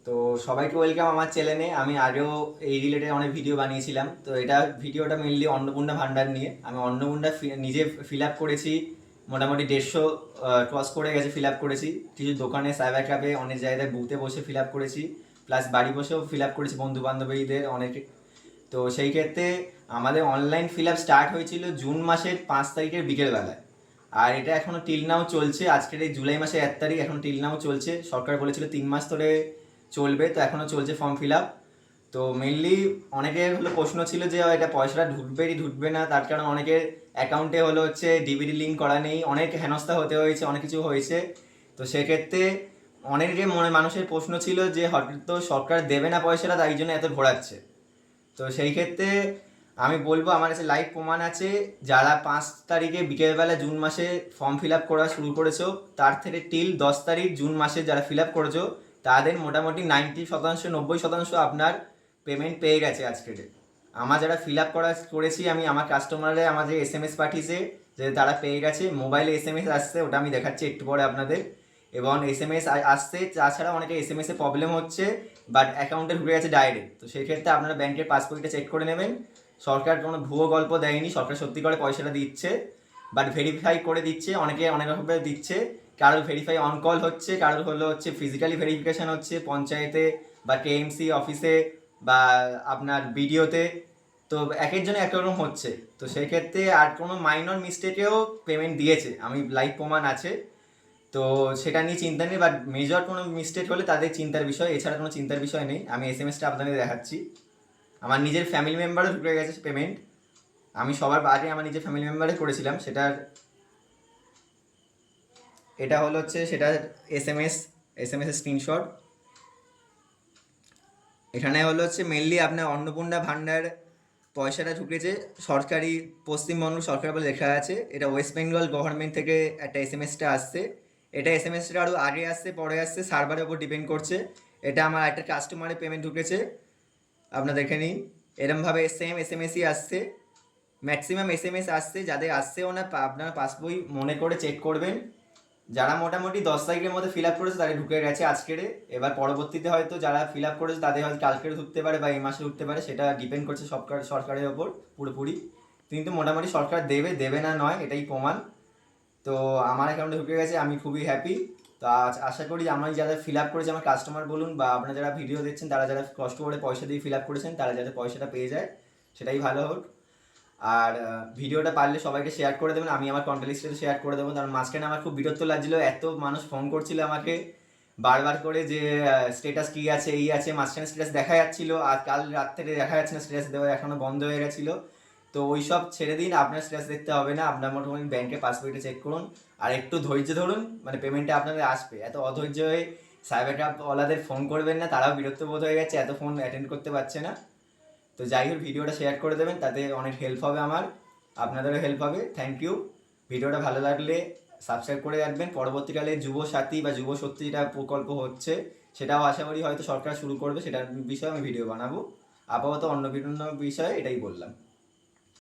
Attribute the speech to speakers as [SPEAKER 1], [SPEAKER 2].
[SPEAKER 1] তো সবাইকে ওয়েলকাম আমার চ্যানেলে। আমি আগেও এই রিলেটেড অনেক ভিডিও বানিয়েছিলাম। তো ভিডিওটা মেনলি অন্নপূর্ণা ভান্ডার নিয়ে। আমি অন্নপূর্ণা নিজে ফিল আপ করেছি, মোটামুটি 150 ক্রস করে গেছে ফিল আপ করেছি। কিছু দোকানে, সাইবার ক্যাফে, অনেক জায়গায় বুথে বসে ফিল আপ করেছি, প্লাস বাড়ি বসেও ফিল আপ করেছি বন্ধু বান্ধবীদের অনেকে। তো সেই ক্ষেত্রে আমাদের অনলাইন ফিল আপ স্টার্ট হয়েছিল জুন মাসের 5 তারিখের বিকেলবেলায়। আর এটা এখনও টিল নাও চলছে। আজকের এই জুলাই মাসের 1 তারিখ, এখন টিল নাও চলছে। সরকার বলেছিল 3 মাস ধরে চলবে, তো এখনও চলছে ফর্ম ফিল আপ। তো মেনলি অনেকের প্রশ্ন ছিল যে এটা পয়সাটা ঢুকবে কি ঢুকবে না, তার কারণ অনেকের অ্যাকাউন্টে ডিবিটি লিঙ্ক করা নেই, অনেক হেনস্থা হতে হয়েছে, অনেক কিছু হয়েছে। তো সেক্ষেত্রে অনেকের মানুষের প্রশ্ন ছিল যে হয়তো সরকার দেবে না পয়সাটা, তাই জন্য এত ঘোরাচ্ছে। তো সেই ক্ষেত্রে আমি বলবো, আমার কাছে লাইভ প্রমাণ আছে। যারা 5 তারিখে বিকেলবেলা জুন মাসে ফর্ম ফিল আপ করা শুরু করেছো, তার থেকে টিল 10 তারিখ জুন মাসে যারা ফিল আপ করেছো, তাদের মোটামুটি 90%, 90% আপনার পেমেন্ট পেয়ে গেছে আজকে ডেট। আমার যারা ফিল আপ করেছি, আমি আমার কাস্টমাররা আমাদের SMS পাঠিয়েছে যে তারা পেয়ে গেছে। মোবাইলে SMS আসছে, ওটা আমি দেখাচ্ছি একটু পরে আপনাদের। এবং SMS আসছে, তাছাড়া অনেকে SMS-এ প্রবলেম হচ্ছে, বাট অ্যাকাউন্টে ঢুকে গেছে ডাইরেক্ট। তো সেই ক্ষেত্রে আপনারা ব্যাংকের পাসবইটা চেক করে নেবেন। সরকার কোনো ভুয়ো গল্প দেয়নি, সরকার সত্যি করে পয়সাটা দিচ্ছে, বাট ভেরিফাই করে দিচ্ছে। অনেকে অনেক রকমভাবে দিচ্ছে। কারোর ভেরিফাই অন কল হচ্ছে, কারোর ফিজিক্যালি ভেরিফিকেশান হচ্ছে পঞ্চায়েতে বা KMC অফিসে বা আপনার বিডিওতে। তো এক একজনে এক রকম হচ্ছে। তো সেই ক্ষেত্রে আর কোনো মাইনর মিস্টেকেও পেমেন্ট দিয়েছে, আমি লাইভ প্রমাণ আছে। তো সেটা নিয়ে চিন্তা নেই, বাট মেজর কোনো মিস্টেক হলে তাদের চিন্তার বিষয়, এছাড়া কোনো চিন্তার বিষয় নেই। আমি SMS-টা আপনাদের দেখাচ্ছি। আমার নিজের ফ্যামিলি মেম্বারও ঢুকে গেছে পেমেন্ট। আমি সবার আগে আমার নিজের ফ্যামিলি মেম্বারে করেছিলাম সেটার। এটা সেটার SMS, SMS-এর স্ক্রিনশট। এখানে মেনলি আপনার অন্নপূর্ণা ভান্ডার পয়সাটা ঢুকেছে সরকারি, পশ্চিমবঙ্গ সরকার বলে লেখা আছে। এটা ওয়েস্ট বেঙ্গল গভর্নমেন্ট থেকে একটা SMS-টা আসছে। এটা SMS-টা আরও আগে আসছে পরে আসছে, সার্ভারের ওপর ডিপেন্ড করছে। এটা আমার একটা কাস্টমারের পেমেন্ট ঢুকেছে, আপনারা দেখে নিন। এরমভাবে সেম SMS-ই আসছে, ম্যাক্সিমাম SMS আসছে। যাদের আসছেও না, আপনারা পাসবই মনে করে চেক করবেন। যারা মোটামুটি 10 তারিখের মধ্যে ফিল আপ করেছে তাদের ঢুকে গেছে আজকের। এবার পরবর্তীতে হয়তো যারা ফিল আপ করেছে তাদের হয়তো কালকের ঢুকতে পারে বা এই মাসে ঢুকতে পারে, সেটা ডিপেন্ড করছে সরকারের ওপর পুরোপুরি। কিন্তু মোটামুটি সরকার দেবে, দেবে না নয়, এটাই প্রমাণ। তো আমার অ্যাকাউন্টে ঢুকে গেছে, আমি খুবই হ্যাপি। তো আশা করি আমি যারা ফিল আপ করেছে, আমার কাস্টমার বলুন বা আপনারা যারা ভিডিও দেখছেন, তারা যারা কষ্ট করে পয়সা দিয়ে ফিল আপ করেছেন, তারা যাতে পয়সাটা পেয়ে যায়, সেটাই ভালো হোক। আর ভিডিওটা পারলে সবাইকে শেয়ার করে দেবেন। আমি আমার কন্ট্যাক্ট লিস্টে শেয়ার করে দেবো। কারণ মাঝখানে আমার খুব বিরক্ত লাগছিলো, এত মানুষ ফোন করছিল আমাকে বারবার করে যে স্টেটাস কী আছে, এই আছে। মাঝখানে স্টেটাস দেখা যাচ্ছিলো, আর কাল রাত থেকে দেখা যাচ্ছে না, স্টেটাস দেওয়া এখনও বন্ধ হয়ে গেছিলো। তো ওই সব ছেড়ে দিন, আপনার স্টেটাস দেখতে হবে না, আপনার মোটামুটি ব্যাংকের পাসবইটা চেক করুন। আর একটু ধৈর্য ধরুন, পেমেন্টটা আপনাদের আসবে। এত অধৈর্য হয়ে সাইবার ক্যাফওয়ালাদের ফোন করবেন না, তারাও বিরক্ত বোধ হয়ে গেছে, এত ফোন অ্যাটেন্ড করতে পারছে না। তো যাই হোক, ভিডিওটা শেয়ার করে দেবেন, তাতে অনেক হেল্প হবে আমার, আপনাদেরও হেল্প হবে। Thank you. ভিডিওটা ভালো লাগলে সাবস্ক্রাইব করে রাখবেন। পরবর্তীকালে যুব সাথী বা যুব শক্তি যেটা প্রকল্প হচ্ছে, সেটাও আশা করি হয়তো সরকার শুরু করবে, সেটার বিষয়ে আমি ভিডিও বানাবো। আপাতত অন্য বিভিন্ন বিষয়ে এটাই বললাম।